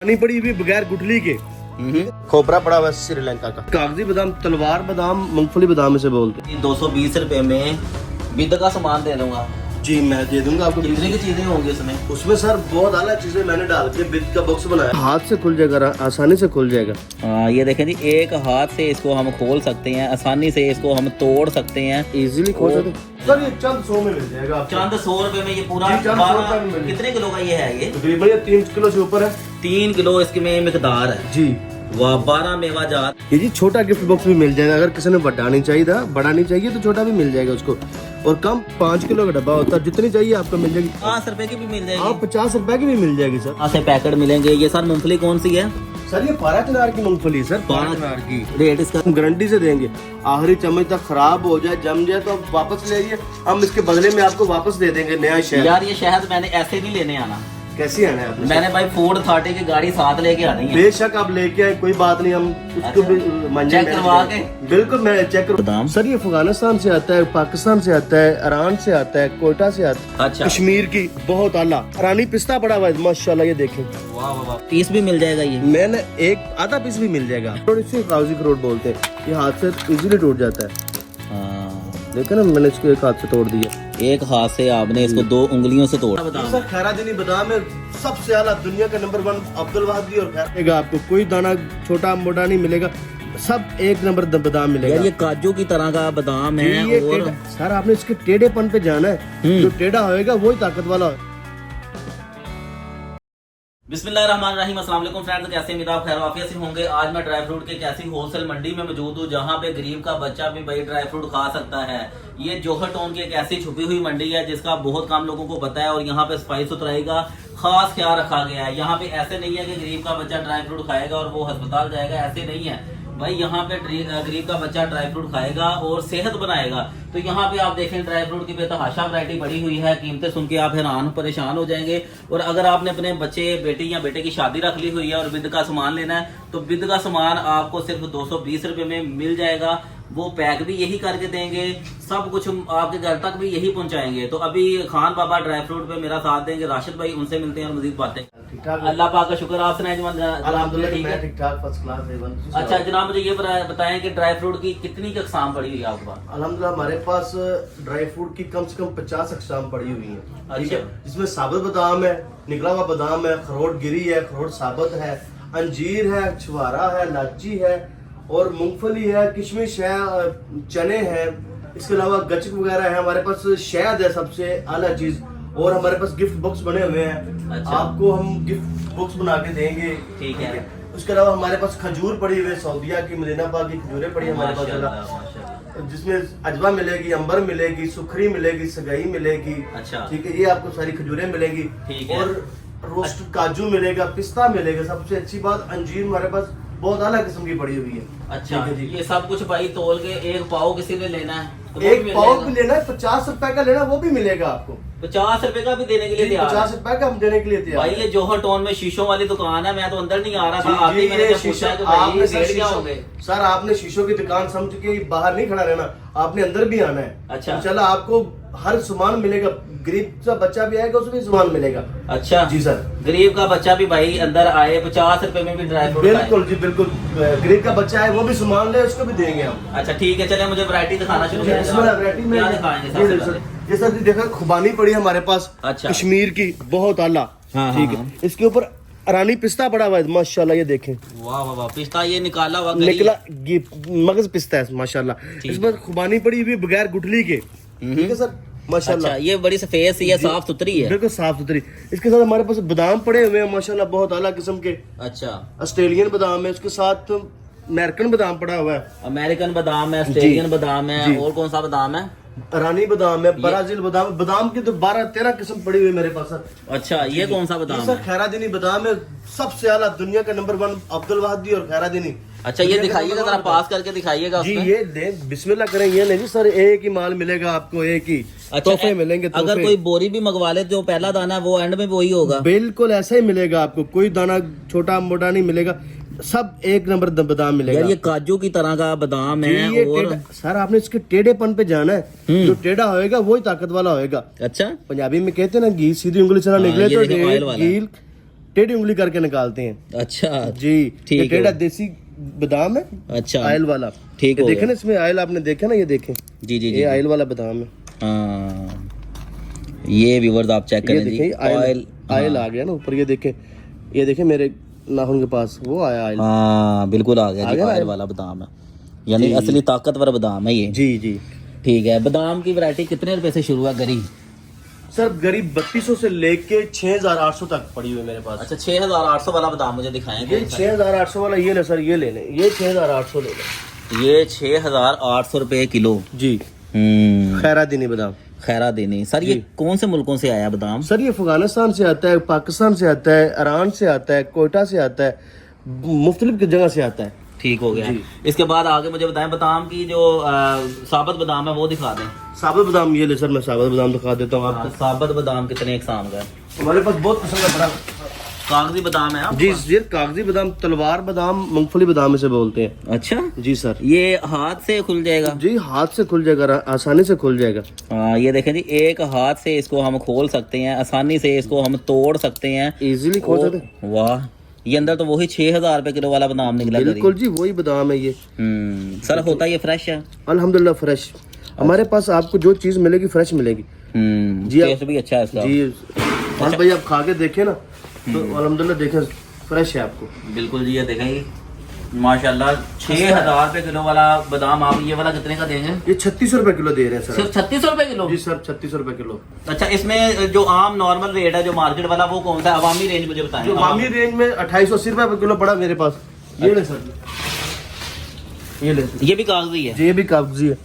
पानी पड़ी हुई बगैर गुठली के। खोपरा पड़ा हुआ है श्रीलंका का। कागजी बादाम, तलवार बादाम, मूंगफली बादाम इसे बोलते हैं। 220 रुपए में बिद का सामान दे दूंगा जी, मैं दे दूंगा आपको। कितनी की चीजें होंगी उसमें? उसमें सर बहुत आला चीजें मैंने डाल के बिद का बॉक्स बनाया। हाथ से खुल जाएगा, आसानी से खुल जाएगा। हाँ, ये देखें जी, एक हाथ से इसको हम खोल सकते हैं, आसानी से इसको हम तोड़ सकते हैं, इजीली खोल सकते हैं। सर ये चंद 100 में मिल जाएगा आपको। चंद 100 रुपए में ये पूरा जी, चंद 100 रुपए में मिल जाएगा। कितने किलो का ये है? ये तकरीबन ये 3 किलो से ऊपर है। 3 किलो इसकी में मिकदार है जी। वाह, 12 मेवा जात। ये जी छोटा गिफ्ट बॉक्स भी मिल जाएगा। अगर किसी ने बड़ा नहीं चाहिए तो छोटा भी मिल जाएगा उसको। और कम 5 किलो का डब्बा होता है, जितनी चाहिए आपको मिल जाएगी। 50 रुपए की भी मिल जाएगी। हाँ, 50 रुपए की भी मिल जाएगी सर। यहाँ से पैकेट मिलेंगे। ये सर मूंगफली कौन सी है? सर ये 12 किनार की मूंगफली सर, 12 किनार की। रेट इसका हम गारंटी से देंगे। आखिरी चम्मच तक खराब हो जाए, जम जाए तो आप वापस ले आइए, हम इसके बदले में आपको वापस दे देंगे नया शहद। यार ये शहद मैंने ऐसे नहीं लेने आना। कैसी आना है आपने? मैंने भाई फूड अथॉरिटी की गाड़ी साथ लेके आनी है। बेशक आप लेके आए, कोई बात नहीं, हम उसको भी चेक करवा के। बिल्कुल मैं चेक करूँ। बादाम सर ये अफगानिस्तान से आता है, पाकिस्तान से आता है, ईरान से आता है, कोयटा से आता है। अच्छा, कश्मीर की बहुत आला रानी पिस्ता पड़ा हुआ है माशाल्लाह। ये देखें, वाह वाह वाह। पीस भी मिल जाएगा ये? मैंने एक आधा पीस भी मिल जाएगा। थोड़ी सी कागजी अखरोट बोलते हैं, ये हाथ से इजीली टूट जाता है। देखो ना, मैंने इसको एक हाथ से तोड़ दिया। एक हाथ से आपने इसको 2 उंगलियों से तोड़ा। सर खैरादीनी बादाम है सबसे आला, दुनिया का नंबर 1 अब्दुल वहादी और खैर। आपको कोई दाना छोटा मोटा नहीं मिलेगा, सब एक नंबर बादाम मिलेगा। यार ये काजू की तरह का बादाम है। ये और सर आपने इसके टेढ़ेपन पे जाना है, जो टेढ़ा होएगा वही ताकत वाला है। बिस्मिल्लाहिर्रहमानिर्रहीम। अस्सलाम वालेकुम फ्रेंड्स, कैसे हैं आप? खैर वाफियत से होंगे। आज मैं ड्राई फ्रूट की एक ऐसी होलसेल मंडी में मौजूद हूँ जहाँ पे गरीब का बच्चा भी भाई ड्राई फ्रूट खा सकता है। ये जौहर टाउन की एक ऐसी छुपी हुई मंडी है जिसका बहुत कम लोगों को पता है और यहाँ पे सफाई सुथराई का खास ख्याल रखा गया है। यहाँ पे ऐसे नहीं है कि गरीब का बच्चा ड्राई फ्रूट खाएगा और वो अस्पताल जाएगा, ऐसे नहीं है भाई। यहाँ पे गरीब का बच्चा ड्राई फ्रूट खाएगा और सेहत बनाएगा। तो यहाँ पे आप देखें ड्राई फ्रूट की बेतहाशा वैरायटी बड़ी हुई है। कीमतें सुन के आप हैरान परेशान हो जाएंगे। और अगर आपने अपने बच्चे बेटी या बेटे की शादी रख ली हुई है और बिद का सामान लेना है तो बिद का सामान आपको सिर्फ 220 रुपए में मिल जाएगा। वो पैक भी यही करके देंगे, सब कुछ आपके घर तक भी यही पहुंचाएंगे। तो अभी खान बाबा ड्राई फ्रूट पे मेरा साथ देंगे राशिद भाई, उनसे मिलते हैं और मजीद बातें। ठीक ठाक, अल्लाह पाक का शुक्र। आप सुनाए जनाब? ठीक है, ठीक ठाक, फर्स्ट क्लास। अच्छा जनाब, मुझे ये बताएं कि ड्राई फ्रूट की कितनी अक़साम पड़ी हुई है आपके पास? अल्हम्दुलिल्लाह हमारे पास ड्राई फ्रूट की कम से कम 50 अक़साम पड़ी हुई है। ठीक है, अच्छा। जिसमें साबुत बादाम है, निकला हुआ बादाम है, अखरोट गिरी है, अखरोट साबुत है, अंजीर है, छुहारा है, लाची है और मूंगफली है, किशमिश है, चने हैं। इसके अलावा गचक वगैरह है। हमारे पास शहद है, सबसे आला चीज। और हमारे पास गिफ्ट बॉक्स बने हुए हैं। अच्छा। आपको हम गिफ्ट बॉक्स बना के देंगे। ठीक है। उसके अलावा हमारे पास खजूर पड़ी हुई है, सऊदिया की मदीना पाक की खजूरें पड़ी है हमारे पास, जिसमें अजवा मिलेगी, अंबर मिलेगी, सुखरी मिलेगी, सगाई मिलेगी। अच्छा। ठीक है, ये आपको सारी खजूरें मिलेगी। ठीक है। और रोस्ट काजू मिलेगा, पिस्ता मिलेगा। सबसे अच्छी बात, अंजीर हमारे पास बहुत अलग किस्म की पड़ी हुई है। अच्छा, ठीक है जी। ये सब कुछ भाई तोल के एक पाव किसी ने लेना है तो वो एक मिल पाव जाएगा? भी लेना है, 50 रुपए का लेना, वो भी मिलेगा आपको। 50 रुपए का भी देने के लिए तैयार 50 है? रुपए का हम देने के लिए तैयार भाई हैं। ये जौहर टाउन में शीशों वाली दुकान है। मैं तो अंदर नहीं आ रहा था, जी, आते ही मैंने ये जब पूछा कि भाई आपने ये रेट क्या होंगे। सर आपने शीशों की दुकान समझ के बाहर नहीं खड़ा रहना, आपने अंदर भी आना है। अच्छा। चला, आपको हर सामान मिलेगा। गरीब सा बच्चा भी आएगा, उसमें भी सामान मिलेगा। अच्छा जी सर। गरीब का बच्चा भी भाई अंदर आए, 50 रुपए में भी ड्राई फ्रूट बिल्कुल जी, बिल्कुल। गरीब का बच्चा है, वो भी सामान ले, उसको भी देंगे हम। अच्छा ठीक है, चले मुझे वैरायटी दिखाना शुरू जी, इसमें वैरायटी में क्या दिखाएंगे सबसे ये पहले? ये सर जी देखा, खुबानी पड़ी है हमारे पास। अच्छा। कश्मीर की बहुत आला। हाँ, ठीक हाँ, है, इसके ऊपर रानी पिस्ता पड़ा हुआ है माशाल्लाह। ये देखें, वाह वाह वाह, पिस्ता ये निकाला हुआ निकला मगज पिस्ता है माशाल्लाह। इसमें खुबानी पड़ी हुई बगैर गुठली के। ठीक है सर, माशाल्लाह। अच्छा, ये बड़ी सफेद सी है, साफ सुथरी है, बिल्कुल साफ सुथरी। इसके साथ हमारे पास बादाम पड़े हुए हैं माशाल्लाह, बहुत आला किस्म के। अच्छा, ऑस्ट्रेलियन बादाम है, उसके साथ अमेरिकन बादाम पड़ा हुआ है, अमेरिकन बादाम है, ऑस्ट्रेलियन बादाम है, और कौन सा बादाम है? रानी बादाम है, ब्राजील बादाम। बादाम की तो 12-13 किस्म पड़ी हुई है मेरे पास सर। अच्छा, ये कौन सा बादाम सर है? खैरादीनी बादाम है, सबसे आला, दुनिया का नंबर 1 अब्दुल वहादी और खैरादीनी। अच्छा, ये दिखाइएगा जरा, पास करके दिखाइएगा जी। उसमें। ये दे, बिस्मिल्लाह करें। ये नहीं सर, एक ही माल मिलेगा आपको, एक ही तोहफे मिलेंगे। अगर कोई बोरी भी मंगवा ले तो पहला दाना वो एंड में वही होगा? बिल्कुल ऐसा ही मिलेगा आपको, कोई दाना छोटा मोटा नहीं मिलेगा, सब एक नंबर बादाम मिलेगा। यार ये काजू की तरह का बादाम है। ये और सर आपने इसके टेढ़ेपन पे जाना है, जो टेढ़ा होएगा वही ताकत वाला होएगा। अच्छा, पंजाबी में कहते हैं ना, घी सीधी उंगली से ना निकले ये तो देखो, ऑयल वाला है। घी टेढ़ी उंगली करके निकालते हैं अच्छा जी। ठीक ये है। टेढ़ा देसी बादाम है, अच्छा आयल वाला। ठीक ये हो देखे गया। ना इसमें आयल, आपने देखा ना, ये देखें, जी जी ये जी आयल वाला बादाम है। हाँ ये व्यूअर्स आप चेक ये करें देखें जी, आयल, आयल हाँ। आ गया ना ऊपर, ये देखें, ये देखें मेरे नाखून के पास वो आया आयल। हाँ बिल्कुल आ गया आ जी, गया ना ऑयल आयल? वाला बादाम है, यानी जी, असली ताकतवर बादाम है ये। जी जी ठीक है, बादाम की वैरायटी कितने रुपए से शुरू है गरी? सर गरीब 3200 से लेके 6800 तक पड़ी हुई है मेरे पास। अच्छा 6800 वाला बादाम मुझे दिखाएंगे। ये 6800 वाला ये ले सर, ये ले लें, ये 6800 ले लें। ये 6800 रुपए किलो। जी खैरादीनी बादाम। खैरा देनी सर, ये जी। कौन से मुल्कों से आया बादाम? सर ये अफगानिस्तान से आता है, पाकिस्तान से आता है, ईरान से आता है, कोयटा से आता है, मुख्तलिफ जगह से आता है। ठीक हो गया। जी। इसके बाद आगे मुझे बताएं, बादाम की जो साबुत बादाम है वो दिखा दें। साबुत बादाम ये ले सर, मैं साबुत बादाम दिखा देता हूँ आपको। साबुत बादाम कितने इकसाम का है? हमारे पास बहुत किस्म का बड़ा कागजी बादाम है जी, ये कागजी बादाम, तलवार बादाम, मूंगफली बादाम इसे बोलते हैं। अच्छा जी सर। ये हाथ से खुल जाएगा? जी हाथ से खुल जाएगा, आसानी से खुल जाएगा। हाँ ये देखें जी, एक हाथ से इसको हम खोल सकते हैं, आसानी से इसको हम तोड़ सकते हैं, इजीली खोल सकते हैं। वाह, ये अंदर तो वही 6000 रुपए किलो वाला बादाम निकला। बिल्कुल जी, वही बादाम है ये। सर होता ये फ्रेश है? अल्हम्दुलिल्लाह फ्रेश। हमारे पास आपको जो चीज मिलेगी फ्रेश मिलेगी। जी, टेस्ट भी अच्छा है इसका। जी हाँ भाई, आप खा के देखें ना तो अल्हम्दुलिल्लाह देखें फ्रेश है आपको। बिल्कुल जी, ये देखें माशाल्लाह 6000 रुपए किलो वाला बादाम। आप ये वाला कितने का देंगे? ये 3600 रुपए किलो दे रहे हैं सर। सिर्फ 3600 रुपए किलो? जी सर, 3600 रुपए किलो। अच्छा, इसमें जो आम नॉर्मल रेट है जो मार्केट वाला, वो कौन सा अवामी रेंज मुझे बताएं? जो मामी रेंज में 2880 रुपए किलो पड़ा मेरे पास। ये ले सर, ये ले। ये भी कागजी है? ये भी कागजी है।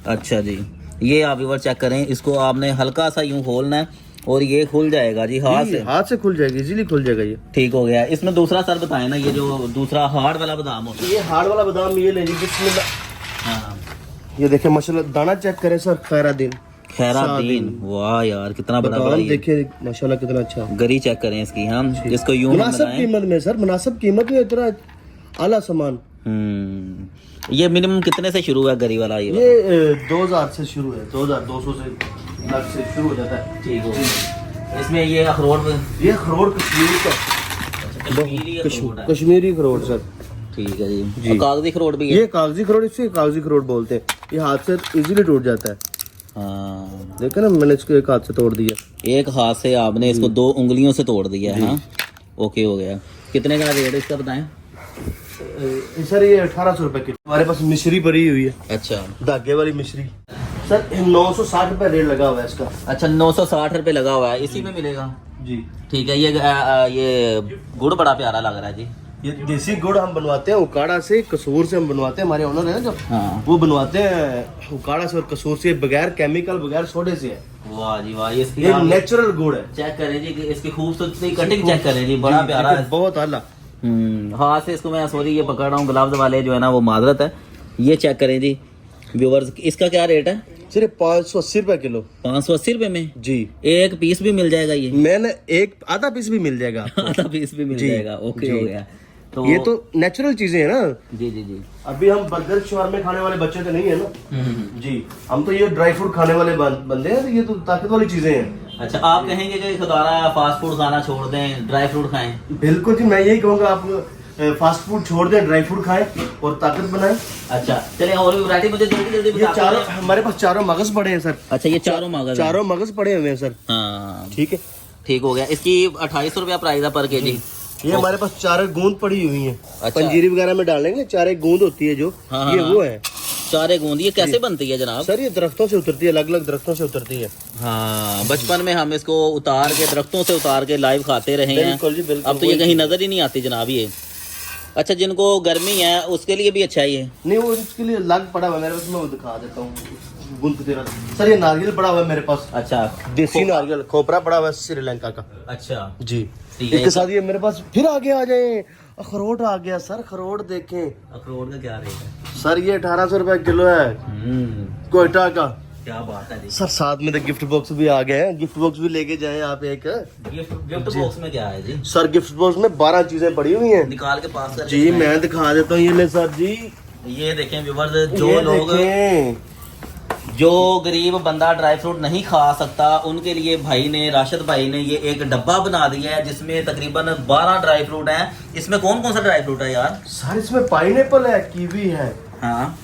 अच्छा जी, ये आप व्यूअर चेक करें, इसको आपने हल्का सा यूं खोलना है और ये खुल जाएगा जी हाथ से। हाथ से खुल जाएगी, इजीली खुल जाएगा ये। ठीक हो गया। इसमें दूसरा सर बताएं ना, ये जो दूसरा हार्ड वाला बादाम होता है। ये हार्ड वाला बादाम ये ले लीजिए, बिस्मिल्लाह। हाँ ये देखें माशाल्लाह, दाना चेक करें सर, खैरादीन। खैरादीन, वाह यार कितना बड़ा बड़ा बादाम ये। देखिए माशाल्लाह कितना अच्छा। गरी चेक करें इसकी, हम जिसको यूं हम मुनासिब लगाएं। कीमत में सर, मुनासिब कीमत में इतना आला सामान। ये मिनिमम कितने से शुरू है गरी वाला? ये ये 2000 से शुरू है, 2200 से लाख से शुरू हो जाता है। ठीक हो गया। इसमें ये अखरोट, ये अखरोट कश्मीर का, कश्मीरी अखरोट है। कश्मीरी अखरोट सर। ठीक है जी, जी। और कागजी अखरोट भी है? ये कागजी अखरोट, इसे कागजी अखरोट बोलते हैं। ये हाथ से इजीली टूट जाता है। हाँ देखो ना, मैंने इसको एक हाथ से तोड़ दिया। एक हाथ से आपने इसको 2 उंगलियों से तोड़ दिया है। हाँ ओके हो गया। कितने का रेट है इसका बताएं? सर ये 1800 रुपए की। हमारे पास मिश्री भरी हुई है, अच्छा धागे वाली मिश्री। सर 960 रुपए रेट लगा हुआ है इसका। अच्छा, 960 रुपए लगा हुआ है, इसी में मिलेगा? जी। ठीक है। ये गुड़ बड़ा प्यारा लग रहा है जी। ये देसी गुड़ हम बनवाते हैं उकाड़ा से, कसूर से हम बनवाते हैं। हमारे ओनर है ना जो, हाँ वो बनवाते हैं उकाड़ा से और कसूर से, बगैर केमिकल, बगैर सोडे से है। वाह जी वाह, इसकी ये आप नेचुरल गुड़ है। चेक करें जी, इसकी खूबसूरती कटिंग चेक करें जी, बड़ा प्यारा है। बहुत आला। हाथ से इसको मैं सॉरी ये पकड़ रहा हूँ, ग्लव्स वाले जो है ना वो माजरत है। ये चेक करें जी व्यूअर्स, इसका क्या रेट है? सिर्फ 580 रुपए किलो। 580 रुपए में जी। एक पीस भी मिल जाएगा? ये मैंने एक आधा पीस भी मिल जाएगा आपको। आधा पीस भी मिल जी, जाएगा। ओके जी। हो गया। तो ये तो नेचुरल चीजें हैं ना। जी जी जी। अभी हम बर्गर शवारमे खाने वाले बच्चे तो नहीं है ना। जी, हम तो ये ड्राई फ्रूट खाने वाले बंदे हैं, तो ये तो ताकत वाली चीजें हैं। अच्छा, आप कहेंगे कि खुदारा फास्ट फूड खाना छोड़ दें, ड्राई फ्रूट खाएं? बिल्कुल जी, मैं यही कहूँगा, आप फास्ट फूड छोड़ दें, ड्राई फ्रूट खाएं और ताकत बनाएं। अच्छा चलिए, और भी वैरायटी मुझे जल्दी जल्दी ये बता चारों, दें। हमारे पास चारों मगज पड़े हैं सर। अच्छा, ये चारों मगज हैं? चारों मगज पड़े हुए हैं सर। हाँ ठीक है। ठीक हो गया। इसकी 2800 रुपया प्राइस है पर केजी। ये हमारे पास चार गूंद पड़ी हुई है। अच्छा। पंजीरी वगैरह में डालेंगे, चार गूंद होती है जो, हाँ, ये हाँ, वो है। चारे गूंद ये कैसे बनती है जनाब? सर ये दरख्तों से उतरती है, अलग अलग दरख्तों से उतरती है। हाँ, बचपन में हम इसको उतार के दरख्तों से उतार के लाइव खाते रहे हैं। बिल्कुल जी, बिल्कुल। अब तो ये कहीं नजर ही नहीं आती जनाब ये। अच्छा, जिनको गर्मी है उसके लिए भी अच्छा है ये? नहीं, वो इसके लिए अलग पड़ा हुआ है मेरे पास, मैं वो दिखा देता हूँ। गूंद तेरा सर, ये नारियल पड़ा हुआ है मेरे पास। अच्छा, देसी नारियल, खोपरा पड़ा हुआ है श्रीलंका का। अच्छा जी। ठीक है। इसके साथ ये मेरे पास फिर आगे आ जाए, अखरोट आ गया सर। अखरोट देखें अखरोट का क्या रेट है? सर, ये 1800 रुपए किलो है, कोयटा का। क्या बात है जी। सर साथ में तो गिफ्ट बॉक्स भी आ गए हैं, गिफ्ट बॉक्स भी लेके जाएं आप एक। गिफ्ट बॉक्स में क्या है जी? सर गिफ्ट बॉक्स में 12 चीजें पड़ी हुई हैं। निकाल के पास कर जी मैं दिखा देता हूँ, ये ले सर जी। ये देखें व्यूअर्स, जो ये लोग देखें, जो गरीब बंदा ड्राई फ्रूट नहीं खा सकता उनके लिए भाई ने, राशिद भाई ने ये एक डब्बा बना दिया है जिसमें तकरीबन 12 ड्राई फ्रूट हैं। इसमें कौन कौन सा ड्राई फ्रूट है यार? सर इसमें पाइनएप्पल है, कीवी है, हाँ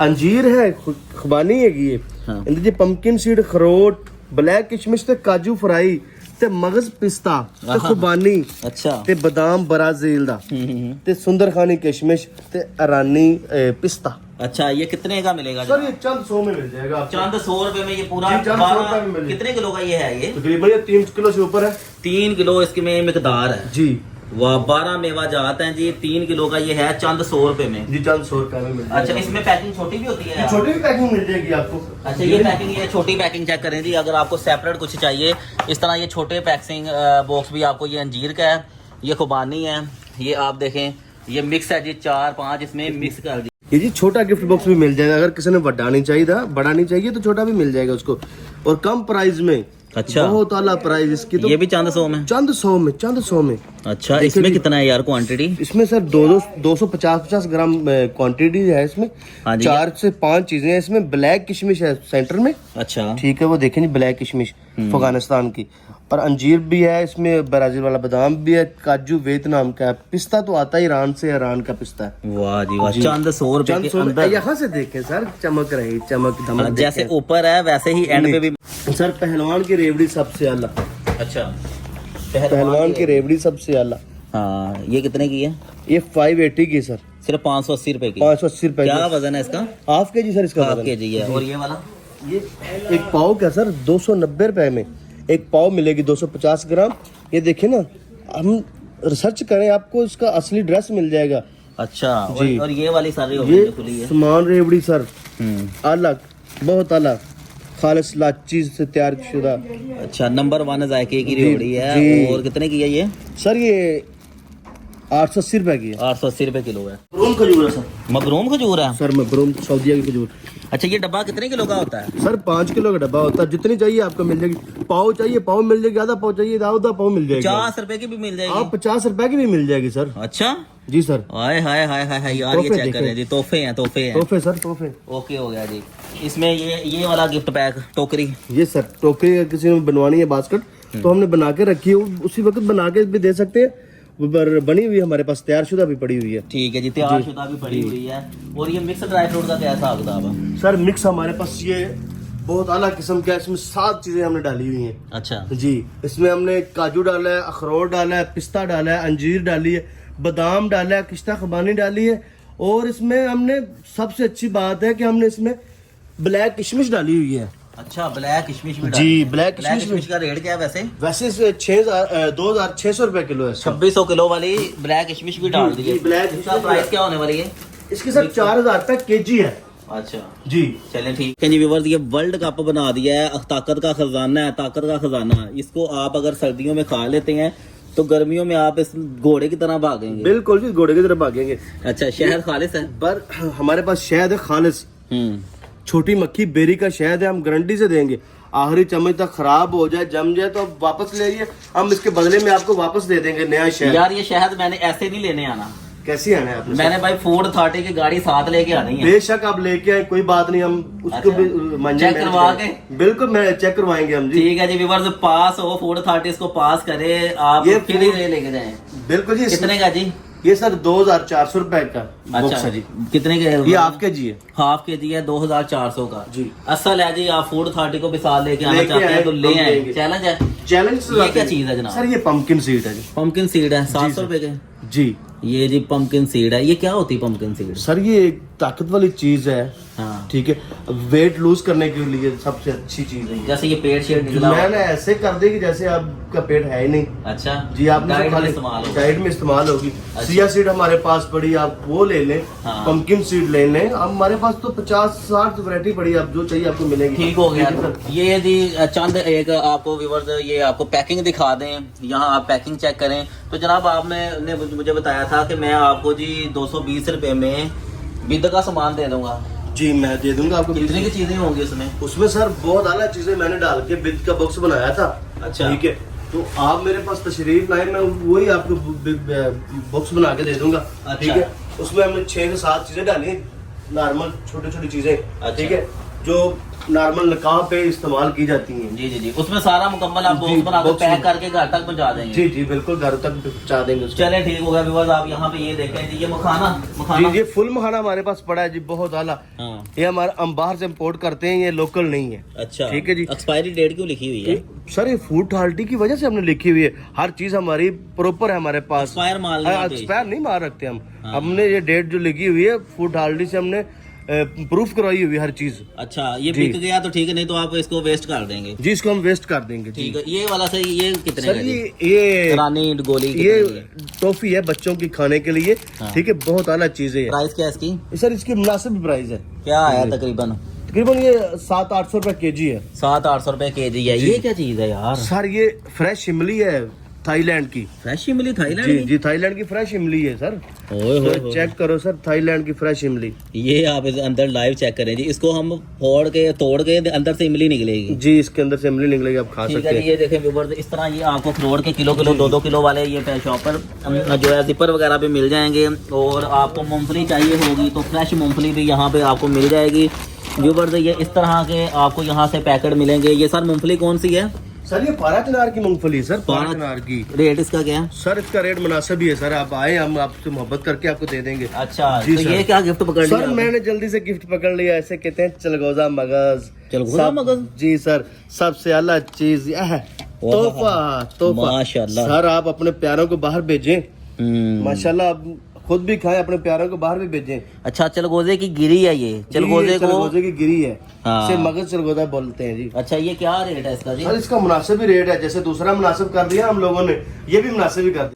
अंजीर है, खुबानी है ये, हाँ। जी पंपकिन सीड, अखरोट, ब्लैक किशमिश ते काजू फ्राई ते मगज पिस्ता ते हाँ। खुबानी अच्छा। ते बादाम ब्राजील दा ते सुंदरखानी किशमिश ते अरानी पिस्ता। अच्छा, ये कितने का मिलेगा? सर ये चंद 100 में मिल जाएगा आपको। चंद 100 रुपए में ये पूरा जी, चंद 100 रुपए में मिल जाएगा। कितने किलो का ये है? ये तकरीबन ये 3 किलो से ऊपर है 3 किलो इसकी में मिकदार है जी। वाह, 12 मेवा जात हैं जी। 3 किलो का ये है चंद 100 रुपए में। जी चंद 100 रुपए में मिल जाएगा। अच्छा, इसमें पैकिंग छोटी भी होती है? छोटी भी पैकिंग मिल जाएगी आपको। अच्छा, ये पैकिंग, ये छोटी पैकिंग चेक करें जी। अगर आपको सेपरेट कुछ चाहिए इस तरह, ये छोटे पैकिंग बॉक्स भी आपको, ये अंजीर का है, ये खुबानी है, ये आप देखें ये मिक्स है जी, 4-5 इसमें मिक्स कर दी। ये जी छोटा गिफ्ट बॉक्स भी मिल जाएगा, अगर किसी ने बड़ा नहीं चाहिए था, बड़ा नहीं चाहिए तो छोटा भी मिल जाएगा उसको, और कम प्राइस में। अच्छा, बहुत आला प्राइस इसकी तो। ये भी चंद 100 में? चंद 100 में, चंद 100 में। अच्छा, इसमें कितना है यार क्वांटिटी? इसमें सर 250 ग्राम क्वांटिटी है इसमें। हाँ जी। 4 से 5 चीजें हैं इसमें। ब्लैक किशमिश है सेंटर में, अच्छा ठीक है, वो देखें जी, ब्लैक किशमिश अफगानिस्तान की, और अंजीर भी है इसमें, ब्राजील वाला बादाम भी है, काजू वियतनाम का है, पिस्ता तो आता ही ईरान से, ईरान का पिस्ता है। वाह जी वाह, चंद 100 रुपए के अंदर। यहाँ से देखें सर, चमक रही, चमक धमक जैसे देखें। ऊपर है वैसे ही एंड पे भी। सर पहलवान की रेवड़ी सबसे आला। अच्छा, पहलवान की रेवड़ी सबसे आला। हाँ, ये कितने की है? ये 580 की सर, सिर्फ 580 रुपए की। 580 रुपए क्या की। वजन है इसका? हाफ के जी सर इसका हाफ वजन। के जी है। और ये वाला? ये एक पाव का सर 290 रुपए में एक पाव मिलेगी, 250 ग्राम। ये देखिए ना, हम रिसर्च करें आपको इसका असली ड्रेस मिल जाएगा। अच्छा जी। और ये वाली सारी ये जो खुली है? सामान रेवड़ी सर अलग, बहुत अलग, खालिस लाची से तैयार शुदा। अच्छा, नंबर 1 जायके की जी, रेवड़ी है। जी। और कितने की है ये? सर ये 880 रुपए की है। 880 रुपए किलो है। मखरूम खजूर है सर। मखरूम खजूर है सर मखरूम सऊदीया की खजूर। अच्छा, ये डब्बा कितने किलो का होता है? सर 5 किलो का डब्बा होता है, जितनी चाहिए आपको मिल जाएगी। पाव चाहिए पाव मिल जाएगी, आधा पाव चाहिए आधा पाव मिल जाएगी। 50 रुपए की भी मिल जाएगी? आप 50 रुपए की भी मिल जाएगी सर। अच्छा जी सर। हाय हाय हाय हाय हाय यार, ये तोहफे चेक करें जी, तोहफे हैं, तोहफे हैं। तोहफे सर, तोहफे। ओके, हो गया जी। इसमें ये वाला गिफ्ट पैक टोकरी, ये सर टोकरी किसी ने बनवानी है बास्केट, तो हमने बना के रखी है, उसी वक्त बना के भी दे सकते हैं, पर बनी हुई हमारे पास तैयारशुदा भी पड़ी हुई है। ठीक है जी, तैयारशुदा भी पड़ी हुई है। और ये मिक्स ड्राई फ्रूट का क्या हिसाब किताब है? सर मिक्स हमारे पास ये बहुत आला किस्म का है, इसमें 7 चीजें हमने डाली हुई हैं। अच्छा जी, इसमें हमने काजू डाला है, अखरोट डाला है, पिस्ता डाला है, अंजीर डाली है, बादाम डाला है, किश्ता खुबानी डाली है, और इसमें हमने सबसे अच्छी बात है कि हमने इसमें ब्लैक किशमिश डाली हुई है। अच्छा, ब्लैक किशमिश भी जी, डाली। ब्लैक किशमिश का रेट क्या है वैसे? वैसे इसे 2600 रुपए किलो है। 2600 किलो वाली ब्लैक किशमिश भी डाल दी है। जी, ब्लैक इसका किशमिश प्राइस क्या होने वाली है? इसकी सर 4000 रुपए केजी है। अच्छा जी, चलें ठीक है जी व्यूअर्स, ये वर्ल्ड कप बना दिया है, ताकत का खजाना है, ताकत का खजाना। इसको आप अगर सर्दियों में खा लेते हैं तो गर्मियों में आप इस घोड़े की तरह भागेंगे। बिल्कुल जी, घोड़े की तरफ भागेंगे। अच्छा, शहद खालिस है? पर हमारे पास शहद है खालिस, छोटी मक्खी बेरी का शहद है, हम गारंटी से देंगे। आखिरी चम्मच तक खराब हो जाए, जम जाए तो आप वापस ले आइए, हम इसके बदले में आपको वापस दे देंगे नया शहद। यार ये शहद मैंने ऐसे नहीं लेने आना। कैसी आना है आपने? मैंने भाई फूड अथॉरिटी की गाड़ी साथ लेके आनी है। बेशक आप लेके आए, कोई बात नहीं, हम उसको अच्छा, भी मंजूर चेक करवा के? बिल्कुल, मैं चेक करवाएंगे हम जी। ठीक है जी व्यूअर्स, पास हो फूड अथॉरिटी इसको पास करे, आप ये फिर ही लेके जाएं। बिल्कुल जी। कितने का जी? ये सर 2400 रुपए का बॉक्स अच्छा है जी। कितने के? ये हाफ के जी है। हाफ के जी है, 2400 का जी। असल है जी। आप फूड अथॉरिटी को भी साथ लेके आना लेके चाहते हैं आए, तो ले हम आए। लेंगे। चैलेंज है। चैलेंज ये क्या चीज है जनाब? सर ये पंपकिन सीड है जी। पंपकिन सीड है, 700 रुपए के। जी, ये जी पंपकिन सीड है। ये क्या होती है पंपकिन सीड? सर ये एक ताकत वाली चीज है, हाँ, ठीक है, वेट लूज करने के लिए सबसे अच्छी चीज है। जैसे ये पेट शेट निकला हो। मैंने ऐसे कर देगी जैसे आपका पेट है ही नहीं। अच्छा जी, आपने डाइट तो में खाली इस्तेमाल होगा। डाइट में इस्तेमाल होगी। सिया सीड हमारे पास पड़ी, आप वो ले लें। हाँ। पंपकिन सीड ले लें। हमारे पास तो 50-60 वैरायटी पड़ी, आप जो चाहिए आपको मिलेगी। ठीक हो गया। ठीक है सर। ये जी चंद एक आपको व्यूअर्स ये आपको पैकिंग दिखा दें, यहाँ आप पैकिंग चेक करें। तो जनाब आपने मुझे बताया था कि मैं आपको जी 220 रुपए में विद का सामान दे दूंगा। जी, मैं दे दूंगा आपको। कितने की चीजें होंगी उसमें? उसमें सर बहुत आला चीजें मैंने डाल के बिद का बॉक्स बनाया था। अच्छा। ठीक है, तो आप मेरे पास तशरीफ लाए, मैं वही आपको बॉक्स बना के दे दूंगा। अच्छा। ठीक है, उसमें हमने 6 से 7 चीजें डाली, नॉर्मल छोटी छोटी चीजें। अच्छा। ठीक है, जो नॉर्मल निकाह पे इस्तेमाल की जाती हैं। जी जी जी, उसमें सारा मुकम्मल आप जी, बॉक्स बना के बॉक्स पैक में। करके घर तक पहुंचा देंगे। जी जी बिल्कुल, घर तक पहुंचा देंगे उसको। चले ठीक हो गया व्यूअर्स, आप यहाँ पे ये देखें जी, ये मखाना जी ये फुल मखाना हमारे पास पड़ा है जी, बहुत आला। हाँ। ये हमारा हम बाहर से इम्पोर्ट करते हैं, ये लोकल नहीं है। अच्छा ठीक है जी। एक्सपायरी डेट क्यों लिखी हुई है? सर ये फूड अथॉरिटी की वजह से हमने लिखी हुई है, हर चीज हमारी प्रॉपर है हमारे पास। एक्सपायर माल नहीं आते। एक्सपायर नहीं मार रखते हम। हाँ। हमने ये डेट जो लिखी हुई है फूड अथॉरिटी से हमने प्रूफ करवाई हुई है हर चीज। अच्छा, ये जी। बिक गया तो ठीक है, नहीं तो आप इसको वेस्ट कर देंगे। जी इसको हम वेस्ट कर देंगे जी। ठीक है, ये वाला सही, ये कितने सर का जी? ये रानी गोली ये कितने की है? टॉफी है बच्चों की खाने के लिए। हाँ। ठीक है, बहुत आला चीजें है। प्राइस क्या है इसकी? सर इसकी मुनासिब प्राइस है, क्या है तकरीबन? तकरीबन ये 700-800 रुपए केजी है। 700-800 रुपए केजी है। जी। ये क्या चीज है यार? सर ये फ्रेश इमली है थाईलैंड की। फ्रेश इमली थाईलैंड जी की? जी थाईलैंड की फ्रेश इमली है सर। ओए होए होए। चेक करो सर, थाईलैंड की फ्रेश इमली। ये आप इस अंदर लाइव चेक करें जी, इसको हम तोड़ के अंदर से इमली निकलेगी। जी इसके अंदर से इमली निकलेगी, आप खा ठीक सकते है हैं। जी, ये देखें व्यूअर्स, इस तरह ये आपको अखरोट के किलो 2-2 किलो वाले ये शॉप पर जो है जिपर वगैरह भी मिल जाएंगे। और आपको मूंगफली चाहिए होगी तो फ्रेश मूंगफली भी यहाँ पे आपको मिल जाएगी व्यूअर्स। ये इस तरह के आपको यहाँ से पैकेट मिलेंगे। ये सर मूंगफली कौन सी है? सर ये 12 चिनार की मूंगफली सर, 12 चिनार की। रेट इसका क्या है? सर इसका रेट मुनासिब ही है सर, आप आए हम आपसे मोहब्बत करके आपको दे देंगे। अच्छा, जी तो सर। ये क्या गिफ्ट पकड़ लिया सर आपने? मैंने जल्दी से गिफ्ट पकड़ लिया, ऐसे कहते हैं चलगोजा मगज। चलगोजा मगज? जी सर, सबसे अलग चीज यह है, तोहफा तोहफा। माशाल्लाह। सर आप अपने प्यारों को बाहर भेजें, हम्म। माशाल्लाह आप खुद भी खाएं, अपने प्यारों को बाहर भी भेजें। अच्छा, चलगोजे की गिरी है ये? चलगोजे को चलगोजे की गिरी है, हाँ। इसे मगज चलगोजा बोलते हैं जी। अच्छा, ये क्या रेट है इसका जी? सर इसका मुनासिब ही रेट है, जैसे दूसरा मुनासिब कर दिया हम लोगों ने, ये भी मुनासिब ही कर दिया।